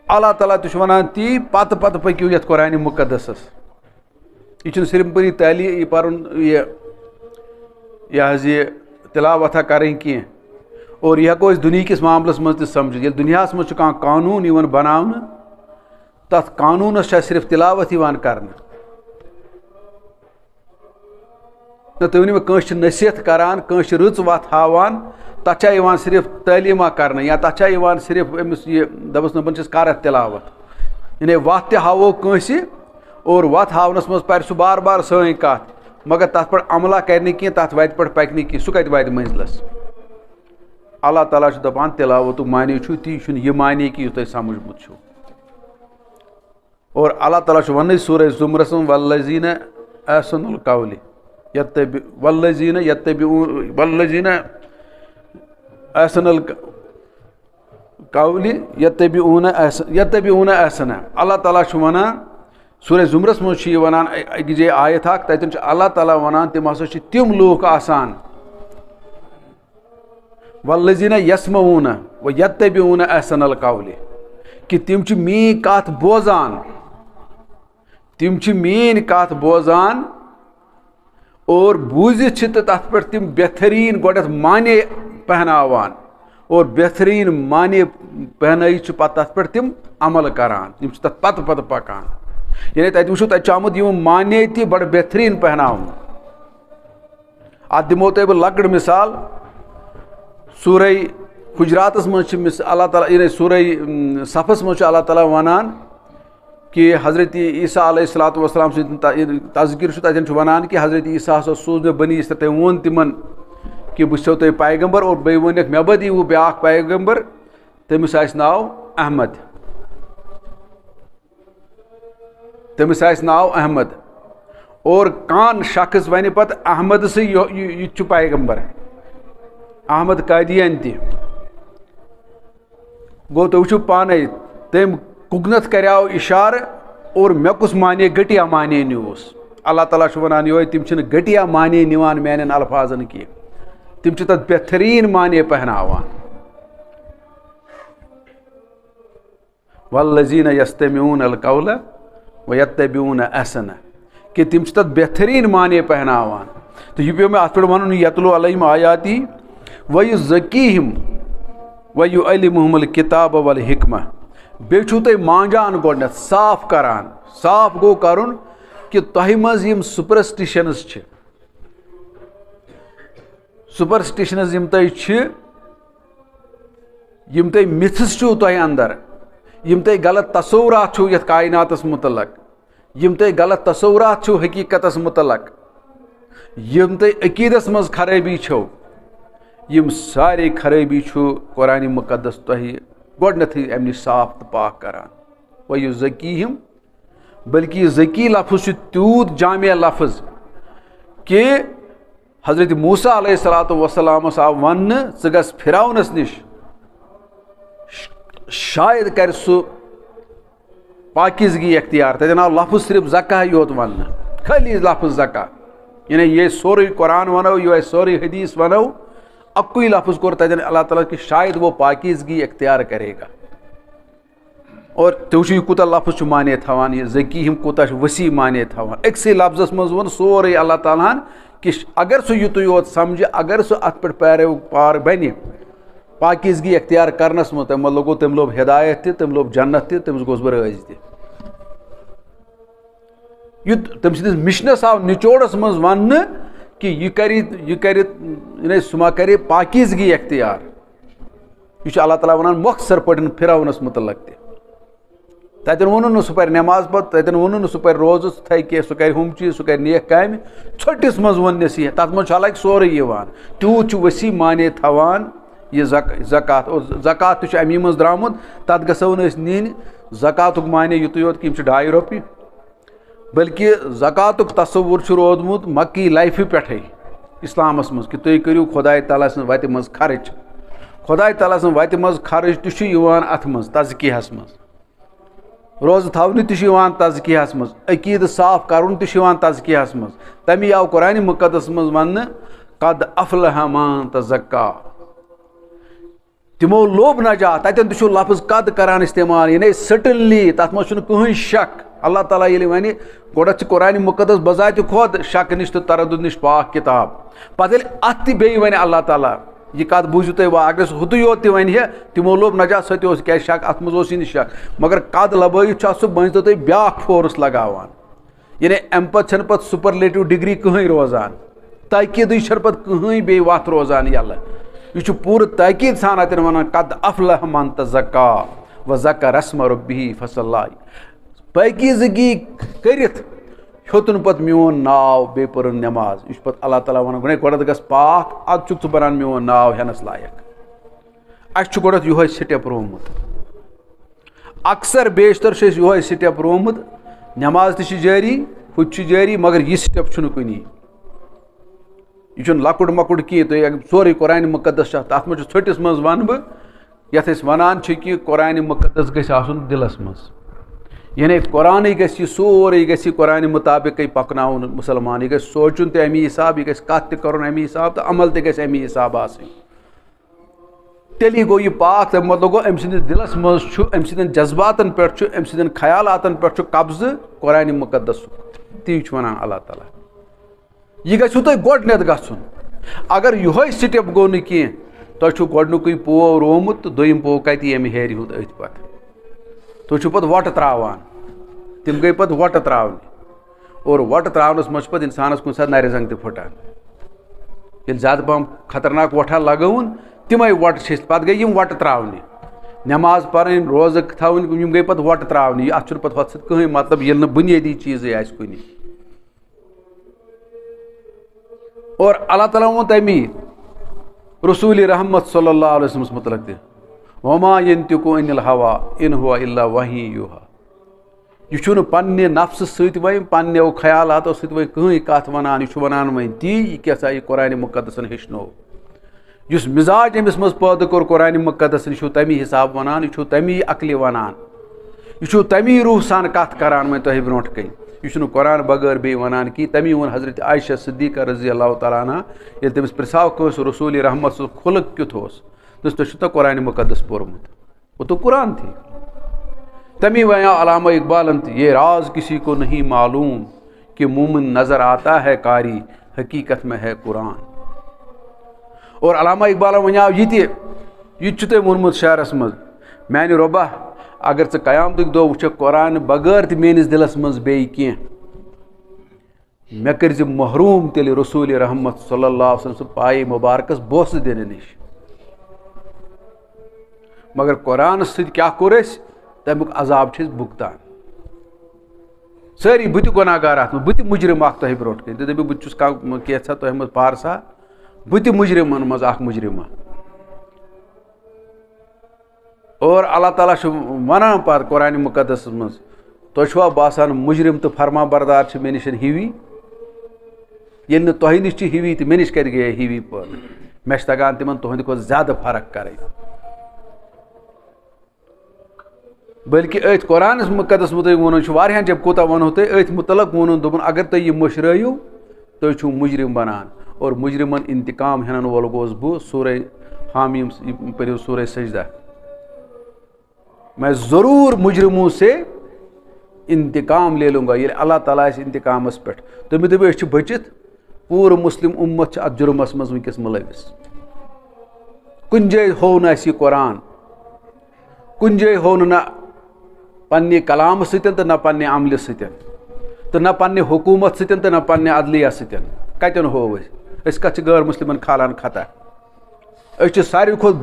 اللہ تعالیٰ تہِ چھُ وَنان تی پتہٕ پتہٕ پٔکِو یتھ قرآنِ مُقدسس یہِ چھُنہٕ صرف پٔری تعالی یہِ پرُن یہِ حظ یہِ تِلاوتھا کرٕنۍ کینٛہہ اور یہِ ہٮ۪کو أسۍ دُنہِکِس معاملس منٛز تہِ سمجھِتھ ییٚلہِ دُنیاہس منٛز چھُ کانٛہہ قانوٗن یِوان بناونہٕ تتھ قانوٗنس چھا صرف تِلاوت یِوان کرنہٕ نہ تُہۍ ؤنِو مےٚ کٲنٛسہِ چھِ نصیحت کران کٲنٛسہِ چھِ رٕژ وتھ ہاوان تتھ چھا یِوان صرف تعلیٖما کرنہٕ یا تتھ چھا یِوان صرف أمِس یہِ دپس نہٕ بہٕ چھس کر اتھ تِلاوت یعنی وتھ تہِ ہاوو کٲنٛسہِ اور وتھ ہاونس منٛز پرِ سُہ بار بار سٲنۍ کتھ مگر تتھ پٮ۪ٹھ عملہ کرِ نہٕ کینٛہہ تتھ وتہِ پٮ۪ٹھ پکہِ نہٕ کینٛہہ سُہ کتہِ واتہِ مٔنزلس اللہ تعالیٰ چھُ دپان تِلاوتُک معنے چھُ تی چھُنہٕ یہِ معنے کہِ یُس تۄہہِ سمجھمُت چھُو اور اللہ تعالیٰ چھُ وننٕے سورہ زُمرس منٛز والذیٖنَ احسنوا القول والذیٖنَ احسن القول یتبعون احسنہ اللہ تعالیٰ چھُ وَنان سورہ زُمرس منٛز چھُ یہِ وَنان أکِس جایہِ آیت اکھ تتٮ۪ن چھُ اللہ تعالیٰ وَنان تِم ہسا چھِ تِم لوٗکھ آسان والذیٖنَ یسمعوٗنَ ویتبعوٗنَ احسن القول کہِ تِم چھِ میٛٲنۍ کتھ بوزان تِم چھِ میٛٲنۍ کتھ بوزان اور بوٗزِتھ چھِ تہٕ تتھ پٮ۪ٹھ تِم بہتریٖن گۄڈنٮ۪تھ معنے پہناوان اور بہتریٖن معنے پہنٲیِتھ چھِ پتہٕ تتھ پٮ۪ٹھ تِم عمل کران یِم چھِ تتھ پتہٕ پتہٕ پکان یعنی تتہِ وٕچھو تتہِ چھُ آمُت یِم معنے تہِ بڑٕ بہتریٖن پہناونہٕ اتھ دِمو تۄہہِ بہٕ لۄکٕٹ مثال سورہ حجراتس منٛز چھِ اللہ تعالیٰ یعنی سورہ صفس منٛز چھُ اللہ تعالیٰ ونان کہ حضرت عیسیٰ علیہ الصلوۃ والسلام سٕنٛدۍ تذکر چھُ تَتٮ۪ن چھُ وَنان کہ حضرت عیسیٰ ہسا سوٗز مےٚ بنی اسرائیل تٔمۍ ووٚن تِمن کہ بہٕ چھُسو تۄہہِ پیغمبر اور بیٚیہِ ووٚنکھ مےٚ بدی وٕ بیٛاکھ پیغمبر تٔمِس آسہِ ناو احمد احمد اور کانٛہہ شخص وَنہِ پتہٕ احمد سے یہِ چھُ پیغمبر احمد قادیانی تہِ گوٚو تُہۍ وٕچھِو پانے تٔمۍ کُکنتھ کریاو اِشارٕ اور مےٚ کُس مانے گٹیا مانے نیوٗس اللہ تعالیٰ چھُ وَنان یِہوے تِم چھِنہٕ گٹیا مانے نِوان میانٮ۪ن الفاظن کینٛہہ تِم چھِ تتھ بہتریٖن مانے پہناوان والذین یستمعون القول ویتبعون احسنہ کہ تِم چھِ تتھ بہتریٖن مانے پہناوان تہٕ یہِ پیوٚو مےٚ اتھ پٮ۪ٹھ وَنُن یتلو علیہم آیاتی ویزکیہم ویعلمہم الکتاب والحکمہ بیٚیہِ چھُو تُہۍ مانجان گۄڈنٮ۪تھ صاف کران صاف گوٚو کرُن کہ تۄہہِ منٛز یِم سُپرسٹِشنز چھِ سُپرسٹِشنز یِم تۄہہِ چھِ یِم تۄہہِ مِتھٕز چھُو تۄہہِ اندر یِم تۄہہِ غلط تصورات چھُو یتھ کائناتس متعلق یِم تۄہہِ غلط تصورات چھُو حقیقتس متعلق یِم تۄہہِ عقیٖدس منٛز خرٲبی چھو یِم سارے خرٲبی چھُ قرآنِ مقدس تۄہہِ گۄڈنٮ۪تھٕے امہِ نِش صاف تہٕ پاک کران ویزکیہم بلکہ یہِ ذکی لفظ چھُ تیوٗت جامع لفظ کہ حضرت موسیٰ علیہ الصلوۃ والسلامس آو وننہٕ ژٕ گژھ فرعونس نِش شاید کرِ سُہ پاکیزگی اختیار تتٮ۪ن آو لفظ صرف زکا یوت وننہٕ خٲلی لفظ زکا یعنی یہِ سورُے قرآن ونو یہِ اَسہِ سورُے حدیث ونو اکُے لفظ کوٚر تتٮ۪ن اللہ تعالیٰ کہ شاید وہ پاکیزگی اختیار کرے گا اور تُہۍ وٕچھِو یہِ کوٗتاہ لفظ چھُ مانے تھاوان یہِ ذکیہم کوٗتاہ چھُ وسیع مانے تھاوان أکسٕے لفظس منٛز ووٚن سورُے اللہ تعالیٰ ہن کہ اگر سُہ یُتُے یوت سمجھِ اگر سُہ اتھ پٮ۪ٹھ پیرو پار بنہِ پاکیزگی اختیار کرنس منٛز تَمہِ مطلب گوٚو تٔمۍ لوٚب ہدایت تہِ تٔمۍ لوٚب جنت تہِ تٔمِس گوٚژھ بہٕ رٲضۍ تہِ یُتھ تٔمۍ سٕنٛدِس مِشنس آو نچوڑس منٛز وننہٕ کہ یہِ کرِ یعنی سُہ ما کرِ پاکیزگی اختیار یہِ چھُ اللہ تعالیٰ ونان مۄخصر پٲٹھۍ فرعونس متعلق تہِ تتٮ۪ن ووٚنُن نہٕ سُہ پرِ نٮ۪ماز پتہٕ تتٮ۪ن ووٚنُن نہٕ سُہ پرِ روزٕ سُہ تھایہِ کینٛہہ سُہ کرِ ہُم چیٖز سُہ کرِ نیک کامہِ ژھۄٹِس منٛز ووٚن نصیحت تتھ منٛز چھُ حالانکہِ سورُے یِوان تیوٗت چھُ ؤسیع مانے تھاوان یہِ زکات اور زکات تہِ چھُ امی منٛز درٛامُت تتھ گژھو نہٕ أسۍ نِنۍ زکاتُک مانے یُتُے یوت کہ یِم چھِ 2.5 رۄپیہِ بلکہ زکاتُک تصوُر چھُ روٗدمُت مکی لایفہِ پٮ۪ٹھے اسلامس منٛز کہ تُہۍ کٔرِو خۄداے تعالیٰ سٕنٛز وتہِ منٛز خرٕچ خۄداے تعالیٰ سٕنٛز وتہِ منٛز خرٕچ تہِ چھُ یِوان اتھ منٛز تزکیہس منٛز روزٕ تھاونہٕ تہِ چھُ یِوان تزکیہس منٛز عقیٖدٕ صاف کرُن تہِ چھُ یِوان تزکیہس منٛز تمی آو قرآنِ مقدس منٛز وننہٕ قد افلح من تزکا تِمو لوٚب نجات تتٮ۪ن تہِ چھُ لفظ قد کران استعمال یعنی سٹنلی تتھ منٛز چھُنہٕ کٕہٕنۍ شک اللہ تعالیٰ ییٚلہِ وَنہِ گۄڈنٮ۪تھ چھِ قرآنِ مقدس بذاتہِ خۄد شک نِش تہٕ تردُد نِش پاک کِتاب پتہٕ ییٚلہِ اتھ تہِ بیٚیہِ وَنہِ اللہ تعالیٰ یہِ کتھ بوٗزِو تُہۍ وۄنۍ اگر سُہ ہُتُے یوت تہِ وَنہِ ہے تِمو لوٚب نجات سۄ تہِ اوس کیٛازِ شک اتھ منٛز اوسٕے نہٕ شک مگر قد لبٲیِتھ چھُ اتھ سُہ مٲنۍتو تُہۍ بیٛاکھ فورس لگاوان یعنی امہِ پتہٕ چھنہٕ پتہٕ سُپرلیٹِو ڈگری کٕہٕنۍ روزان تاکیٖدٕے چھنہٕ پتہٕ کٕہٕنۍ بیٚیہِ وتھ روزان یَلہٕ یہِ چھُ پوٗرٕ تاکیٖد سان اتٮ۪ن ونان قد افلح من تزکا وذکر اسم ربہ فصلی پٲکیٖزگی کٔرِتھ ہیوٚتُن پتہٕ میون ناو بیٚیہِ پٔرٕن نٮ۪ماز یہِ چھُ پتہٕ اللہ تعالیٰ ونان گۄڈنٮ۪تھ گژھ پاک ادٕ چھُکھ ژٕ بنان میون ناو ہٮ۪نس لایق اسہِ چھُ گۄڈنٮ۪تھ یِہوے سٹیپ روومُت اکثر بیشتر چھُ أسۍ یِہوے سٹیپ روومُت نٮ۪ماز تہِ چھِ جٲری ہُہ تہِ چھُ جٲری مگر یہِ سٹیپ چھُنہٕ کُنی یہِ چھُنہٕ لۄکُٹ مۄکُٹ کینٛہہ تُہۍ سورُے قرآنِ مقدس چھُ تتھ منٛز چھُ ژھٔٹِس منٛز ونہٕ بہٕ یتھ أسۍ ونان چھِ کہِ قرآنِ مقدس گژھِ آسُن دِلس منٛز یعنی قرآنٕے گژھِ یہِ سورُے گژھِ یہِ قرآنِ مُطابقٕے پکناوُن مُسلمان یہِ گژھِ سونٛچُن تہِ امی حساب یہِ گژھِ کتھ تہِ کرُن امی حساب تہٕ عمل تہِ گژھِ امی حساب آسٕنۍ تیٚلی گوٚو یہِ پاک تمیُک مطلب گوٚو أمۍ سٕنٛدِس دِلس منٛز چھُ أمۍ سٕنٛدٮ۪ن جذباتن پٮ۪ٹھ چھُ أمۍ سٕنٛدٮ۪ن خیالاتن پٮ۪ٹھ چھُ قبضہٕ قرآنِ مقدسُک تی چھُ ونان اللہ تعالیٰ یہِ گژھِوٕ تۄہہِ گۄڈنٮ۪تھ گژھُن اگر یِہوے سٹیپ گوٚو نہٕ کینٛہہ تۄہہِ چھُو گۄڈنیُکُے پوو روومُت تہٕ دوٚیِم پوو کتہِ ییٚمہِ ہیرِ ہُنٛد أتھۍ پتہٕ تُہۍ چھِو پتہٕ وۄٹہٕ ترٛاوان تِم گٔے پتہٕ وۄٹہٕ ترٛاونہِ اور وۄٹہٕ ترٛاونس منٛز چھُ پتہٕ انسانس کُنہِ ساتہٕ نرِ زنٛگ تہِ پھٕٹان ییٚلہِ زیادٕ پہم خطرناک وۄٹھا لگٲوُن تِمے وۄٹہٕ چھِ أسۍ پتہٕ گٔے یِم وۄٹہٕ ترٛاونہِ نماز پرٕنۍ روزٕ تھاوٕنۍ یِم گٔے پَتہٕ وۄٹہٕ ترٛاونہِ یہِ اَتھ چھُنہٕ پَتہٕ ہۄتھ سۭتۍ کٕہٕنۍ مطلب ییٚلہِ نہٕ بُنیٲدی چیٖزٕے آسہِ کُنہِ. اور اللہ تعالیٰ ووٚن تَمی رسوٗلِ رحمت صلی اللہ علیہ وسلمس متعلق تہِ وما ینطقُ عن الہویٰ ان ہوا الا وحی یوحیٰ. یہِ چھُنہٕ پننہِ نفسہٕ سۭتۍ وۄنۍ پننیو خیالاتو سۭتۍ وۄنۍ کٕہٕنۍ کتھ ونان یہِ چھُ ونان وۄنۍ تی یہِ کیٛاہ سا یہِ قرآنِ مُقدسن ہیٚچھنو. یُس مِزاج أمِس منٛز پٲدٕ کوٚر قرآنِ مُقدسن یہِ چھُو تمی حساب ونان یہِ چھُو تمی عقلہِ ونان یہِ چھُو تمی روح سان کتھ کران وۄنۍ تۄہہِ برونٛٹھ کَنۍ. یہِ چھُنہٕ قرآن بغٲر بیٚیہِ ونان کینٛہہ. تمی ووٚن حضرت عایشہ صدیقہ رضی اللہ تعالیٰ عنہ ییٚلہِ تٔمِس پرژھاو کٲنٛسہِ رسوٗلِ رحمت سُنٛد خُلق کیُتھ اوس تُہۍ چھُو تۄہہِ قرآنِ مُقدس پوٚرمُت وہ تو قرآن تھی. تمی ویاں علامہ اقبالن تہِ یہ راز کسی کو نہیں معلوم کہ مومن نظر آتا ہے قاری حقیقت میں ہے قرآن. اور علامہ اقبالن ونیاو یہِ تہِ چھُ تۄہہِ ووٚنمُت شعرس منٛز میانہِ رۄبہ اگر ژٕ قیامتُک دۄہ وٕچھکھ قرآن بغٲر تہِ میٲنِس دِلس منٛز بیٚیہِ کینٛہہ مےٚ کٔرۍ زِ محروٗم تیٚلہِ رسوٗلِ رحمت صلی اللہ علیہ وسلم سُہ پایہِ مُبارکس بوسہٕ دِنہٕ نِش. مگر قرآنس سۭتۍ کیٛاہ کوٚر اَسہِ تمیُک عذاب چھِ أسۍ بُگتان. سٲری بہٕ تہِ گۄناہ گار اتھ منٛز بہٕ تہِ مُجرم اکھ تۄہہِ برونٛٹھ کَنۍ تُہۍ دٔپِو بہٕ تہِ چھُس کینٛژھا تۄہہِ منٛز پارسا بہٕ تہِ مُجرمن منٛز اکھ مُجرمہ. اور اللہ تعالیٰ چھُ ونان پتہٕ قرآنِ مُقدسس منٛز تۄہہِ چھُوا باسان مُجرم تہٕ فرما بردار چھِ مےٚ نِش ہِوی ییٚلہِ نہٕ تۄہہِ نِش چھِ ہِوی تہٕ مےٚ نِش کتہِ گٔیے ہِوی پٲدٕ. مےٚ چھِ تگان تِمن تُہنٛدِ کھۄتہٕ زیادٕ فرق کرٕنۍ. بلکہِ أتھۍ قرآنس مُقدس مُتعلق ووٚنُن چھُ واریاہن جب کوٗتاہ ونہو تۄہہِ أتھۍ مُتعلق ووٚنُن دوٚپُن اگر تُہۍ یہِ مٔشرٲیِو تُہۍ چھِو مُجرم بنان. اور مُجرمن انتقام ہینن وول گوس بہٕ. سورے حامیٖم پٔرِو سورے سجدہ میں ضروٗر مُجرموں سے انتقام لے لوں گا. ییٚلہِ اللہ تعالیٰ آسہِ انتقامس پٮ۪ٹھ تٔمۍ دٔپِو أسۍ چھِ بٔچِتھ پوٗرٕ مُسلِم اُمت چھِ اتھ جُرمس منٛز وٕنکیٚس مُلوث. کُنہِ جایہِ ہوو نہٕ اَسہِ یہِ قرآن کُنہِ جایہِ ہوو نہٕ نہ پننہِ کلامہٕ سۭتۍ تہٕ نہ پننہِ عملہِ سۭتۍ تہٕ نہ پننہِ حکوٗمت سۭتۍ تہٕ نہ پننہِ عدلیہ سۭتۍ. کتٮ۪ن ہوو أسۍ کتھ چھِ غٲر مُسلمن کھالان خطا. أسۍ چھِ ساروی کھۄتہٕ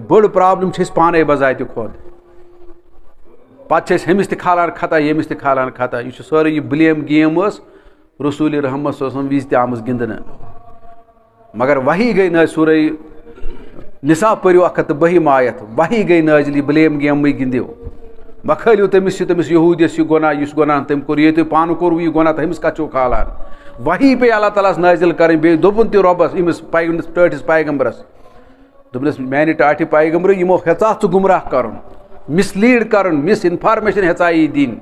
بٔڑ پرابلم چھِ أسۍ پانے بذاتہِ خۄد. پتہٕ چھِ أسۍ ہُمِس تہِ کھالان خطا ییٚمِس تہِ کھالان خطا. یہِ چھُ سورُے یہِ بلیم گیم ٲس رسوٗلِ رحمت صلی اللہ علیہ وسلم وِزِ تہِ آمٕژ گِنٛدنہٕ. مگر وحی گٔے نٲزِل سورے نِسا پٔرِو 132 آیت وحی گٔے نٲزِل یہِ بلیم گیم مٕے گِنٛدِو مہ کھٲلِو تٔمِس یہوٗدِس یہِ گۄناہ یُس گۄناہ تٔمۍ کوٚر ییٚتہِ پانہٕ کوٚروٕ یہِ گۄناہ تہٕ أمِس کتھ چھُو کھالان. وحی پیٚیہِ اللہ تعالیٰ ہس نٲزِل کَرٕنۍ. بیٚیہِ دوٚپُن تہِ رۄبس أمِس ٹٲٹھِس پیغمبرس دوٚپنس میانہِ ٹاٹھہِ پیغمبرٕ یِمو ہیژاہ ژٕ گُمراہ کرُن مِسلیٖڈ کرُن مِس انفارمیشن ہیژایہِ دِنۍ.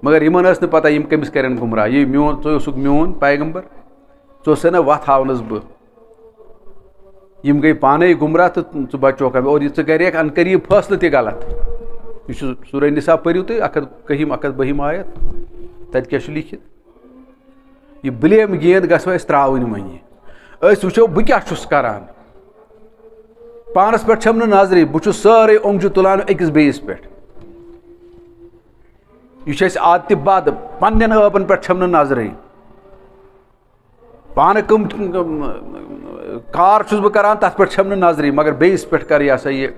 مگر یِمن ٲس نہٕ پتہ یِم کٔمِس کرن گُمراہ. یہِ میون ژٕ اوسُکھ میون پیغمبر ژٕ اوسے نہ وتھ ہاونس بہٕ. یِم گٔے پانے گُمراہ تہٕ ژٕ بچوکھ اور یہِ ژٕ کریکھ ان قریٖب فٲصلہٕ تہِ غلط. یہِ چھُ سورے نِسا پٔرِو تُہۍ 132 آیت تتہِ کیٛاہ چھُ لیٖکھِتھ. یہِ بلیم گیند گژھو أسۍ ترٛاوٕنۍ وۄنۍ. أسۍ وٕچھو بہٕ کیٛاہ چھُس کران. پانس پٮ۪ٹھ چھم نہٕ نظرٕے بہٕ چھُس سٲرٕے اوٚنگجہِ تُلان أکِس بیٚیِس پٮ۪ٹھ. یہِ چھُ اَسہِ عادتہِ بد. پننٮ۪ن ٲبن پٮ۪ٹھ چھم نہٕ نظرٕے. پانہٕ کٕم کار چھُس بہٕ کران تتھ پٮ۪ٹھ چھم نہٕ نظرٕے مگر بیٚیِس پٮ۪ٹھ کر یہِ ہسا یہِ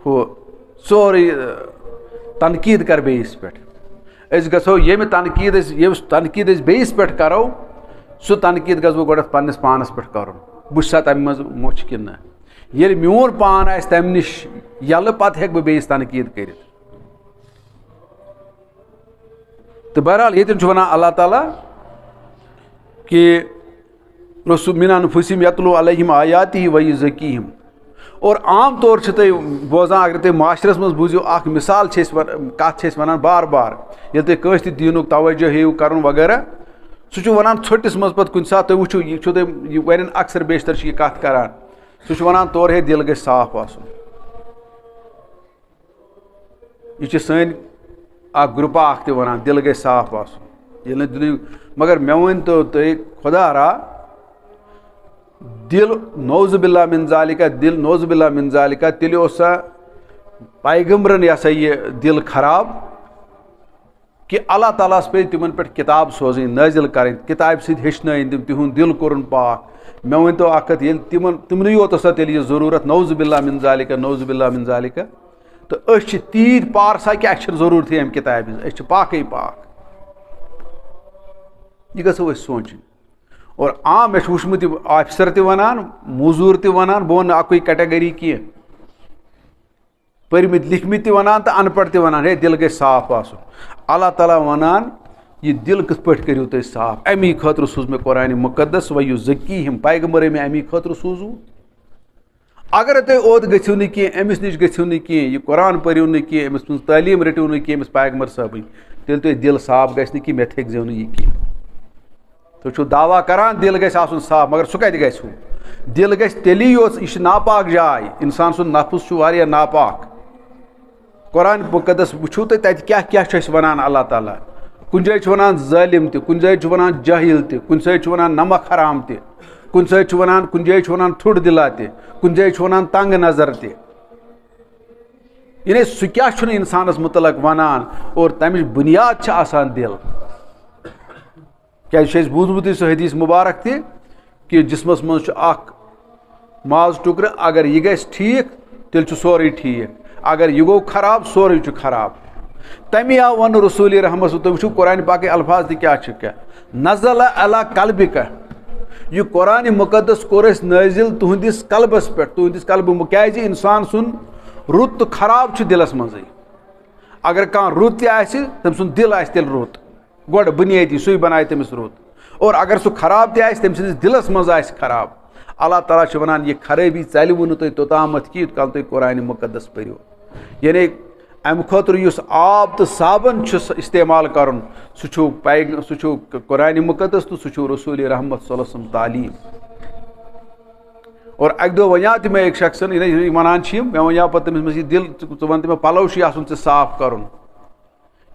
ہُہ سورُے تنقیٖد کر بیٚیِس پٮ۪ٹھ. أسۍ گژھو ییٚمہِ تنقیٖد أسۍ بیٚیِس پٮ۪ٹھ کرو سُہ تنقیٖد گژھٕ بہٕ گۄڈنٮ۪تھ پننِس پانس پٮ۪ٹھ کرُن. بہٕ چھُسا تمہِ منٛز مُچھ کِنہٕ نہ. ییٚلہِ میون پان آسہِ تمہِ نِش یلہٕ پتہٕ ہٮ۪کہٕ بہٕ بیٚیِس تنقیٖد کٔرِتھ. تہٕ بہرحال ییٚتٮ۪ن چھُ ونان اللہ تعالیٰ کہِ رسوٗل مِن انفُسِہِم یتلوٗ علیہِم آیاتِہ ویُزکیٖہِم. اور عام طور چھِ تُہۍ بوزان اگر تُہۍ معاشرس منٛز بوٗزِو اکھ مثال چھِ أسۍ کتھ چھِ أسۍ ونان بار بار ییٚلہِ تُہۍ کٲنٛسہِ تہِ دیٖنُک توجہ ہیٚیِو کرُن وغیرہ سُہ چھُ ونان ژھٔٹِس منٛز پتہٕ کُنہِ ساتہٕ تُہۍ وٕچھِو یہِ چھُو تُہۍ یہِ ونان اکثر بیشتر چھِ یہِ کتھ کران سُہ چھُ ونان تورٕ ہے دِل گژھِ صاف آسُن. یہِ چھِ سٲنۍ اکھ گرُپا اکھ تہِ ونان دِل گژھِ صاف آسُن. ییٚلہِ نہٕ دِلٕے مگر مےٚ ؤنۍتو تُہۍ خۄدا را دِل نوزُ باللہ من ذالِکہ دِل نوزُ باللہ من ذالِکہ تیٚلہِ اوس سا پیغمبرن یہِ ہسا یہِ دِل خراب کہ اللہ تعالیٰ پہ تمن پہ کتاب سوزیں نازل کریں کتاب سۭتۍ ہیٚچھنٲیِن تِم تِہُنٛد دِل کوٚرُن پاک مےٚ ؤنۍتو اکھ کتھ ییٚلہِ تِمنٕے یوت ٲسا تیٚلہِ یہِ ضروٗرت نعوذ باللہ من ذالِکہ نعوذ باللہ من ذالِکہ تہٕ أسۍ چھِ تیٖتۍ پارسا کہِ اَسہِ چھِنہٕ ضروٗرتھٕے اَمہِ کِتابہِ ہِنٛز أسۍ چھِ پاکٕے پاک یہِ گژھو أسۍ سونٛچٕنۍ اور مےٚ چھُ وٕچھمُت یہِ آفِسر تہِ وَنان موزوٗر تہِ وَنان بہٕ وَنہٕ نہٕ اَکُے کیٹَگٔری کینٛہہ پٔرۍمٕتۍ لیکھمٕتۍ تہِ وَنان تہٕ اَن پَڑھ تہِ وَنان ہے دِل گژھِ صاف آسُن اللہ تعالیٰ وَنان یہِ دِل کِتھ پٲٹھۍ کٔرِو تُہۍ صاف اَمی خٲطرٕ سوٗز مےٚ قرآنِ مُقدس وَیُزَکیٖہِم پیغمبرے مےٚ اَمی خٲطرٕ سوٗزوٗ اگرے تُہۍ اوٚت گٔژھِو نہٕ کینٛہہ أمِس نِش گٔژھِو نہٕ کینٛہہ یہِ قرآن پٔرِو نہٕ کینٛہہ أمِس منٛز تعلیٖم رٔٹِو نہٕ کینٛہہ أمِس پیغمبر صٲبٕنۍ تیٚلہِ تۄہہِ دِل صاف گژھِ نہٕ کینٛہہ مےٚ تھٔکزیو نہٕ یہِ کینٛہہ تُہۍ چھِو دعوا کران دِل گژھِ آسُن صاف مگر سُہ کتہِ گژھِ ہُہ دِل گژھِ تیٚلی یوت یہِ چھِ ناپاک جاے اِنسان سُنٛد نفس چھُ واریاہ ناپاک قرآن مُقدس وٕچھِو تُہۍ تَتہِ کیٛاہ کیٛاہ چھُ اَسہِ وَنان اللہ تعالیٰ کُنہِ جایہِ چھُ وَنان ظٲلِم تہِ کُنہِ جایہِ چھُ وَنان جٲہِل تہِ کُنہِ جایہِ چھُ وَنان نمک حرام تہِ کُنہِ جایہِ چھُ وَنان کُنہِ جایہِ چھُ وَنان تھُڑ دِلا تہِ کُنہِ جایہِ چھُ وَنان تنٛگ نظر تہِ یعنی سُہ کیٛاہ چھُنہٕ اِنسانَس مُتعلق وَنان اور تَمِچ بُنیاد چھِ آسان دِل کیٛازِ چھُ اَسہِ بوٗزمُتٕے سُہ حدیٖث مُبارک تہِ کہِ جِسمَس منٛز چھُ اکھ ماز ٹُکرٕ اگر یہِ گژھِ ٹھیٖک تیٚلہِ چھُ سورُے ٹھیٖک اگر یہِ گوٚو خراب سورُے چھُ خراب تَمے آو وَنہٕ رسوٗلِ رحمت تُہۍ وٕچھِو قرآنِ پاکٕکۍ الفاظ تہِ کیٛاہ چھِ کیٛاہ نزل علی قلبِکہ یہِ قرآنِ مُقدس کوٚر اَسہِ نٲزِل تُہنٛدِس قلبس پٮ۪ٹھ تُہنٛدِس قلبہٕ کیٛازِ اِنسان سُنٛد رُت تہٕ خراب چھُ دِلس منٛزٕے اگر کانٛہہ رُت تہِ آسہِ تٔمۍ سُنٛد دِل آسہِ تیٚلہِ رُت گۄڈٕ بُنیٲدی سُے بنایہِ تٔمِس رُت اور اگر سُہ خراب تہِ آسہِ تٔمۍ سٕنٛدِس دِلس منٛز آسہِ خراب اللہ تعالیٰ چھُ وَنان یہِ خرٲبی ژَلِوٕ نہٕ تۄہہِ توٚتامَتھ کینٛہہ یوٗت کال تُہۍ قرآنِ مُقدس پٔرِو یعنی اَمہِ خٲطرٕ یُس آب تہٕ صابن چھُ اِستعمال کَرُن سُہ چھُ قرآنِ مُقدس تہٕ سُہ چھُ رسوٗلِ رحمت صلی اللہ علیہ وسلم تعلیٖم اور اَکہِ دۄہ وَنیٛاو تہِ مےٚ أکۍ شخصن یہِ وَنان چھِ یِم مےٚ وَنیٛاو پَتہٕ تٔمِس مےٚ دِل ژٕ وَن تہٕ مےٚ پَلو چھُے آسُن ژےٚ صاف کَرُن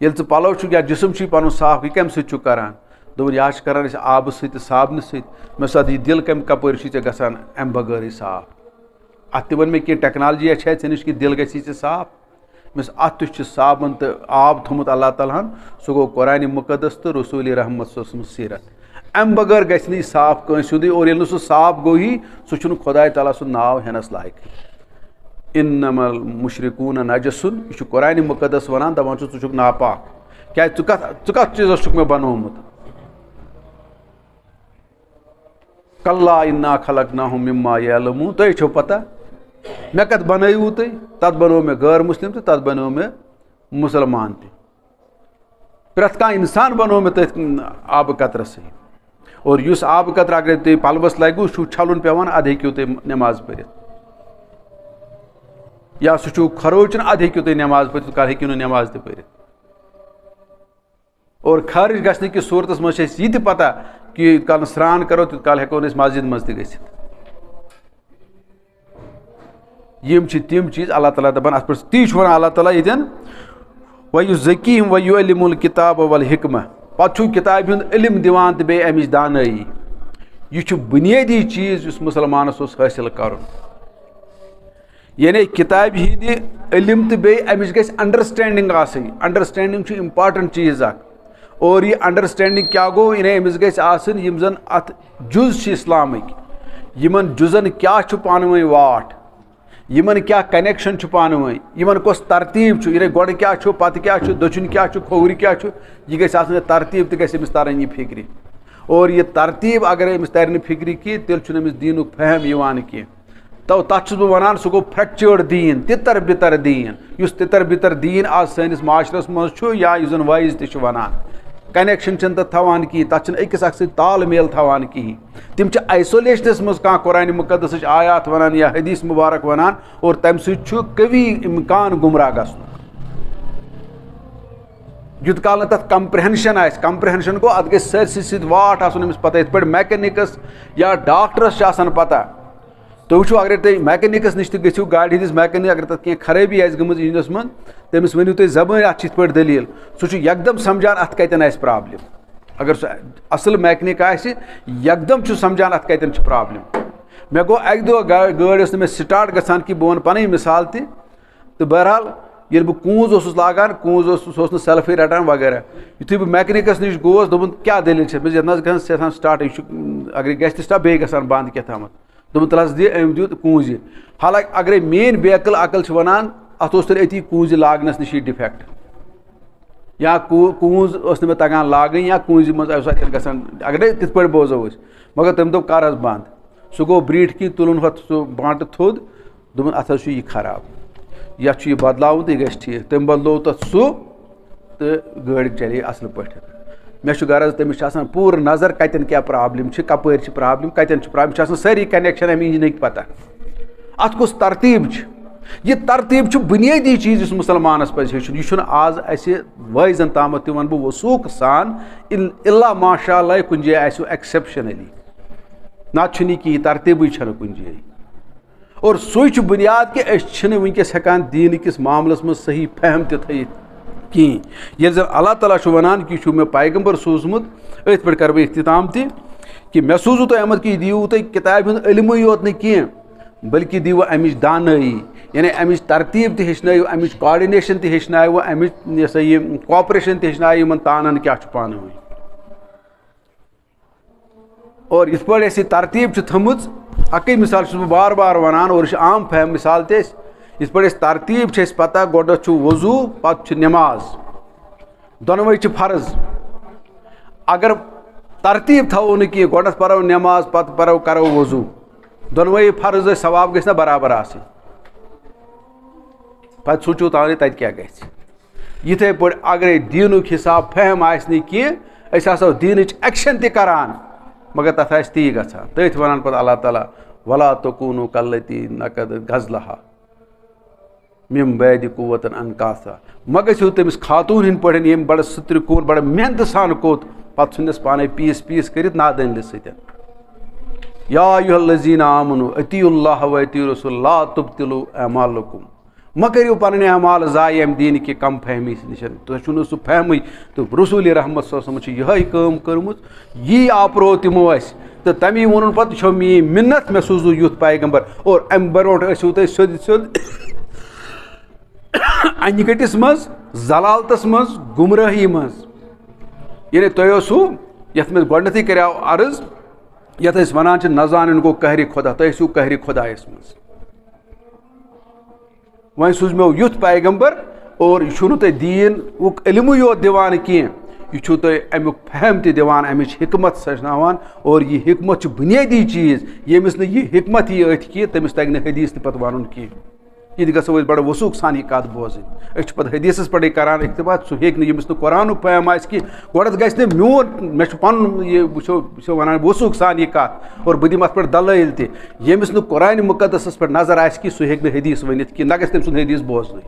ییٚلہِ ژٕ پَلو چھُکھ یا جِسم چھُے پَنُن صاف یہِ کَمہِ سۭتۍ چھُکھ کَران دوٚپُن یہِ حظ چھِ کَران أسۍ آبہٕ سۭتۍ تہٕ صابنہِ سۭتۍ مےٚ دوٚپُس یہِ دِل کَپٲرۍ چھُے ژےٚ گژھان اَمہِ بغٲرٕے صاف اَتھ تہِ ووٚن مےٚ کینٛہہ ٹیکنالجِیا چھےٚ ژےٚ نِش کہِ دِل گژھی ژےٚ صاف مےٚ دوٚپُس اَتھ تہِ چھُ صابن تہٕ آب تھوٚمُت اللہ تعالیٰ ہن سُہ گوٚو قرآنِ مُقدس تہٕ رسوٗلِ رحمت صلی اللہ علیہ وسلم سیٖرت اَمہِ بغٲر گژھِ نہٕ یہِ صاف کٲنٛسہِ ہُنٛدُے اور ییٚلہِ نہٕ سُہ صاف گوٚوہی سُہ چھُنہٕ خۄداے تعالیٰ سُنٛد ناو ہٮ۪نَس لایقٕے اِنَّمَا الْمُشْرِکُونَ نَجَسٌ یہِ چھُ قرآنِ مُقدس وَنان دَپان چھُ ژٕ چھُکھ ناپاک کیٛازِ ژٕ کَتھ چیٖزَس چھُکھ مےٚ بنومُت کَلّا اِنَّا خَلَقْنَاهُم مِمَّا یَعْلَمُونَ تۄہہِ چھو پَتہ مےٚ کَتھ بَنٲیوُ تُہۍ تَتھ بَنوو مےٚ غٲر مُسلِم تہٕ تَتھ بَنوو مےٚ مُسلمان تہِ پرٛٮ۪تھ کانٛہہ اِنسان بَنوو مےٚ تٔتھۍ آبہٕ قطرَسٕے اور یُس آبہٕ قطرٕ اگرے تُہۍ پَلوَس لَگوٕ سُہ چھُو چھَلُن پیٚوان اَدٕ ہیٚکِو تُہۍ نٮ۪ماز پٔرِتھ یا سُہ چھُو کھروچُن اَدٕ ہیٚکِو تُہۍ نٮ۪ماز پٔرِتھ تیوٗت کال ہیٚکِو نہٕ نٮ۪ماز تہِ پٔرِتھ اور خارج گژھنہٕ کِس صوٗرتَس منٛز چھِ اَسہِ یہِ تہِ پَتہ کہِ یوٗت کال نہٕ سرٛان کَرو تیوٗت کال ہٮ۪کو نہٕ أسۍ مسجِد منٛز تہِ گٔژھِتھ یِم چھِ تِم چیٖز اللہ تعالیٰ دَپان اَتھ پٮ۪ٹھ تی چھُ وَنان اللہ تعالیٰ ییٚتٮ۪ن وَیُزَکیٖہِم وَیُعَلِّمُ الکِتابَ وَالحِکمہ پَتہٕ چھُو کِتابہِ ہُنٛد علم دِوان تہٕ بیٚیہِ اَمِچ دانٲیی یہِ چھُ بُنیٲدی چیٖز یُس مُسلمانَس اوس حٲصِل کَرُن یعنی کِتابہِ ہِنٛدِ علم تہٕ بیٚیہِ اَمِچ گژھِ اَنڈَرسٹینٛڈِنٛگ آسٕنۍ اَنڈَرسٹینٛڈِنٛگ چھُ اِمپاٹَنٛٹ چیٖز اَکھ اور یہِ اَنڈَرسٹینٛڈِنٛگ کیٛاہ گوٚو یعنی أمِس گژھِ آسٕنۍ یِم زَن اَتھ جُز چھِ اِسلامٕکۍ یِمَن جُزَن کیٛاہ چھُ پانہٕ ؤنۍ واٹھ یِمَن کیٛاہ کَنٮ۪کشَن چھُ پانہٕ ؤنۍ یِمَن کۄس ترتیٖب چھُ یعنی گۄڈٕ کیٛاہ چھُ پَتہٕ کیٛاہ چھُ دٔچھُن کیٛاہ چھُ کھووُرۍ کیٛاہ چھُ یہِ گژھِ آسٕنۍ یہِ ترتیٖب تہِ گژھِ أمِس تَرٕنۍ یہِ فِکرِ اور یہِ ترتیٖب اگرے أمِس تَرِ نہٕ فِکرِ کینٛہہ تیٚلہِ چھُنہٕ أمِس دیٖنُک فہم یِوان کینٛہہ تو تَتھ چھُس بہٕ وَنان سُہ گوٚو فرٛٮ۪کچٲرڈ دیٖن تِتَر بِتَر دیٖن یُس تِتَر بِتَر دیٖن آز سٲنِس معاشرَس منٛز چھُ یا یُس زَن وایِز تہِ چھُ وَنان کَنٮ۪کشَن چھِنہٕ تَتھ تھاوان کِہیٖنۍ تَتھ چھِنہٕ أکِس اکھ سۭتۍ تال میل تھاوان کِہیٖنۍ تِم چھِ آیسولیشنَس منٛز کانٛہہ قرآنِ مُقدسٕچ آیات وَنان یا حدیٖث مُبارک وَنان اور تَمہِ سۭتۍ چھُ کٔوی اِمکان گُمراہ گژھنُک یوٗت کال نہٕ تَتھ کَمپِرٛہٮ۪نشَن آسہِ کَمپِرٛہٮ۪نشَن گوٚو اَتھ گژھِ سٲرسٕے سۭتۍ واٹھ آسُن أمِس پَتہ یِتھ پٲٹھۍ میکَنِکَس یا ڈاکٹرَس چھِ آسان پَتہ تُہۍ وٕچھِو اگرے تُہۍ میکَنِکَس نِش تہِ گٔژھِو گاڑِ ہِنٛدِس میکَنِک اگر تَتھ کینٛہہ خرٲبی آسہِ گٔمٕژ اِنجِنَس منٛز تٔمِس ؤنِو تُہۍ زبٲنۍ اَتھ چھِ یِتھ پٲٹھۍ دٔلیٖل سُہ چھُ یکدم سَمجھان اَتھ کَتٮ۪ن آسہِ پرٛابلِم اگر سُہ اَصٕل میکَنِک آسہِ یکدم چھُ سَمجھان اَتھ کَتٮ۪ن چھِ پرٛابلِم مےٚ گوٚو اَکہِ دۄہ گٲڑۍ ٲس نہٕ مےٚ سِٹاٹ گژھان کہِ بہٕ وَنہٕ پَنٕنۍ مِثال تہِ تہٕ بہرحال ییٚلہِ بہٕ کوٗنٛز اوسُس لاگان سُہ اوس نہٕ سیلفٕے رٹان وغیرہ یُتھُے بہٕ میکنِکَس نِش گوس دوٚپُن کیٛاہ دٔلیٖل چھِ مےٚ یَتھ گژھان ژےٚ سٹاٹ یہِ چھُ اگرے گژھِ تہِ سٹاٹ بیٚیہِ گژھان بنٛد کیٛاہ تھامَتھ دوٚپُن تَلہٕ حظ دِ أمۍ دیُت کوٗنٛزِ حالانکہِ اگرے میٲنۍ بیکٕل عقل چھِ وَنان اَتھ اوس تیٚلہِ أتی کوٗنٛزِ لاگنَس نِش یہِ ڈِفیکٹ یا کوٗنٛز ٲس نہٕ مےٚ تگان لاگٕنۍ یا کوٗنٛزِ منٛز اوس اَتٮ۪ن گژھان اگرے تِتھ پٲٹھۍ بوزو أسۍ مگر تٔمۍ دوٚپ کر حظ بنٛد سُہ گوٚو برٛیٖٹھ کِنۍ تُلُن ہۄتھ سُہ بانٛٹہٕ تھوٚد دوٚپُن اَتھ حظ چھُ یہِ خراب یَتھ چھُ یہِ بدلاوُن تہٕ یہِ گژھِ ٹھیٖک تٔمۍ بدلوو تَتھ سُہ تہٕ گٲڑۍ چلے اَصٕل پٲٹھۍ مےٚ چھُ غرض تٔمِس چھِ آسان پوٗرٕ نظر کَتٮ۪ن کیٛاہ پرٛابلِم چھِ کَپٲرۍ چھِ پرٛابلِم کَتٮ۪ن چھِ پرٛابلِم چھِ آسان سٲری کَنٮ۪کشَن اَمہِ اِنجِنٕکۍ پَتہ اَتھ کُس ترتیٖب چھِ یہِ ترتیٖب چھُ بُنیٲدی چیٖز یُس مُسلمانَس پَزِ ہیٚچھُن یہِ چھُنہٕ آز اَسہِ وٲعظن تامَتھ تہِ وَنہٕ بہٕ وثوٗق سان اِلا ماشاء اللہ کُنہِ جایہِ آسِوٕ ایٚکسیپشنٔلی نَتہٕ چھُنہٕ یہِ کِہیٖنۍ ترتیٖبٕے چھَنہٕ کُنہِ جایہِ اور سُے چھُ بُنیاد کہِ أسۍ چھِنہٕ وٕنکیٚس ہٮ۪کان دیٖنٕکِس معاملَس منٛز صحیح فہم تہِ تھٲیِتھ کِہیٖنۍ ییٚلہِ زَن اللہ تعالیٰ چھُ وَنان کہِ یہِ چھُ مےٚ پیغمبر سوٗزمُت أتھۍ پٮ۪ٹھ کَرٕ بہٕ اختتام تہِ کہِ مےٚ سوٗزوٗ تۄہہِ احمد کہِ یہِ دِیِو تۄہہِ کِتابہِ ہُنٛد علمٕے یوت نہٕ کینٛہہ بلکہِ دِیِو اَمِچ دانٲیی یعنی اَمِچ ترتیٖب تہِ ہیٚچھنٲیِو اَمِچ کاڈِنیشَن تہِ ہیٚچھناوٕ اَمِچ یہِ سا یہِ کاپریشَن تہِ ہیٚچھنایِو یِمَن تانَن کیٛاہ چھُ پانہٕ ؤنۍ اور یِتھ پٲٹھۍ اَسہِ یہِ ترتیٖب چھِ تھٲمٕژ اَکٕے مِثال چھُس بہٕ بار بار وَنان اور یہِ چھِ عام فہم مِثال تہِ اَسہِ یِتھ پٲٹھۍ اَسہِ ترتیٖب چھِ اَسہِ پَتہ گۄڈنٮ۪تھ چھُ وضوٗ پَتہٕ چھِ نٮ۪ماز دۄنوَے چھِ فرض اگر ترتیٖب تھاوو نہٕ کینٛہہ گۄڈنٮ۪تھ پَرو نٮ۪ماز پَتہٕ کَرو وضوٗ دۄنوَے فرض ٲسۍ ثواب گژھِ نہ برابر آسٕنۍ پَتہٕ سوٗنٛچِو تانۍ تَتہِ کیٛاہ گژھِ یِتھَے پٲٹھۍ اگرے دیٖنُک حِساب فہم آسہِ نہٕ کینٛہہ أسۍ آسو دیٖنٕچ ایٚکشَن تہِ کَران مگر تَتھ آسہِ تی گژھان تٔتھۍ وَنان پَتہٕ اللہ تعالیٰ وَلا تکوٗنوٗ کَلَّتی نَقَد غزلہا مِم بعدِ قُوَّتًا اَنکاسا مہ گٔژھِو تٔمِس خاتوٗن ہِنٛدۍ پٲٹھۍ ییٚمۍ بَڑٕ سٕترِ کوٚر بَڑٕ محنتہٕ سان کوٚت پَتہٕ ژھٕنٮ۪س پانَے پیٖس کٔرِتھ نادٲنِلہِ سۭتۍ یا ایُہا الذیٖنَ آمنوٗ اطیعوا اللّٰہ و اطیعوا الرسوٗل لا تُبطِلوٗ اعمالکُم مہ کٔرِو پَنٕنۍ اعمال ضایع اَمہِ دیٖنہِ کہِ کَم فہمی نِش تۄہہِ چھُو نہٕ سُہ فہمٕے تہٕ رسوٗلِ رحمت صلی اللہ علیہ وسلم چھِ یِہوٚے کٲم کٔرمٕژ یی آپروو تِمو اَسہِ تہٕ تَمی ووٚنُن پَتہٕ یہِ چھو میٛٲنۍ مِنت مےٚ سوٗزوٗ یُتھ پیغمبر اور اَمہِ برونٛٹھ ٲسِو تُہۍ سیوٚد اَنہِ گٔٹِس منٛز ضلالتَس منٛز گُمرٲہی منٛز یعنی تۄہہِ اوسوٗ یَتھ منٛز گۄڈنٮ۪تھٕے کَریو عرض یَتھ أسۍ وَنان چھِ نہ زانُن گوٚو قہرِ خۄدا تۄہہِ ٲسِو قہرِ خۄدایَس منٛز وۄنۍ سوٗز مےٚ یُتھ پیغمبر اور یہِ چھُنہٕ تۄہہِ دیٖنُک علمٕے یوت دِوان کینٛہہ یہِ چھُو تۄہہِ اَمیُک فہم تہِ دِوان اَمِچ حکمت سَجناوان اور یہِ حکمت چھُ بُنیٲدی چیٖز ییٚمِس نہٕ یہِ حکمت یی أتھۍ کینٛہہ تٔمِس تَگہِ نہٕ حدیٖث تہِ پَتہٕ وَنُن کینٛہہ یہِ تہِ گژھو أسۍ بَڑٕ وثوٗق سان یہِ کَتھ بوزٕنۍ أسۍ چھِ پَتہٕ حدیٖثَس پٮ۪ٹھٕے کَران اِقتِباس سُہ ہیٚکہِ نہٕ ییٚمِس نہٕ قرآنُک فہم آسہِ کینٛہہ گۄڈنٮ۪تھ گژھِ نہٕ میون مےٚ چھُ پَنُن یہِ وٕچھو وَنان وثوٗق سان یہِ کَتھ اور بہٕ دِمہٕ اَتھ پٮ۪ٹھ دلٲیل تہِ ییٚمِس نہٕ قرآنِ مُقدسَس پٮ۪ٹھ نظر آسہِ کینٛہہ سُہ ہیٚکہِ نہٕ حدیٖث ؤنِتھ کینٛہہ نہ گژھِ تٔمۍ سُنٛد حدیٖث بوزنٕے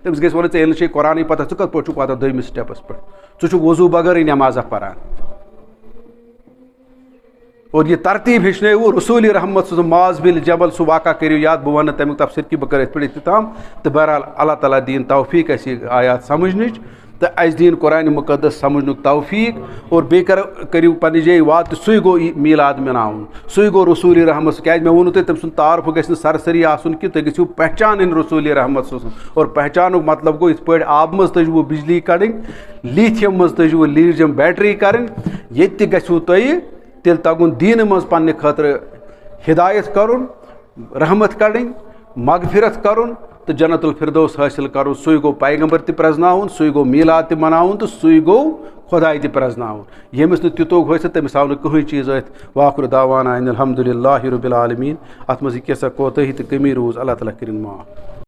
تٔمِس گژھِ وَنُن ژےٚ ییٚلہِ نہٕ چھے قرآنٕے پَتہ ژٕ کَتھ پٲٹھۍ چھُکھ واتان دوٚیمِس سٹیپَس پٮ۪ٹھ ژٕ چھُکھ وضوٗ بغٲرٕے نٮ۪مازا پَران اور یہِ ترتیٖب ہیٚچھنٲیوٕ رسوٗلِ رحمت سُنٛد معاذ بِن جبل سُہ واقعہ کٔرِو یاد بہٕ وَنہٕ تَمیُک تفصیٖل کہِ بہٕ کَرٕ یِتھ پٲٹھۍ اختتام تہٕ بہرحال اللہ تعالیٰ دِیِن توفیٖق اَسہِ یہِ آیات سَمجھنٕچ تہٕ اَسہِ دِیِن قرآنِ مُقدس سَمجھنُک توفیٖق اور بیٚیہِ کٔرِو پنٛنہِ جایہِ واتہِ سُے گوٚو یہِ میٖلاد مِناوُن سُے گوٚو رسوٗلِ رحمت کیٛازِ مےٚ ووٚنوُ تۄہہِ تٔمۍ سُنٛد تعارُف گژھِ نہٕ سرسٔری آسُن کہِ تُہۍ گٔژھِو پہچانٕنۍ رسوٗلِ رحمت سُنٛد اور پہچانُک مطلب گوٚو یِتھ پٲٹھۍ آبہٕ منٛز تٔجوٕ بِجلی کَڑٕنۍ لیٖتھِیَم منٛز تٔجوٕ لیٖڈجَم بیٹری کَرٕنۍ ییٚتہِ تہِ گژھِوٕ تۄہہِ تیٚلہِ تَگُن دیٖنہٕ منٛز پنٛنہِ خٲطرٕ ہِدایت کَرُن رحمت کَڑٕنۍ مغفرت کَرُن تہٕ جنت الفردوس حٲصِل کَرُن سُے گوٚو پیغمبر تہِ پرٛزناوُن سُے گوٚو میٖلاد تہِ مَناوُن تہٕ سُے گوٚو خۄداے تہِ پرٛزناوُن ییٚمِس نہٕ تہِ توٚگ حٲصِل تٔمِس آو نہٕ کٕہٕنۍ چیٖز أتھۍ واخُر دعوانا ان الحمدُ للہ رب العالمیٖن اَتھ منٛز یہِ کینٛژاہ کوتٲہی تہٕ کٔمی روٗز اللہ تعالیٰ کٔرِنۍ معاف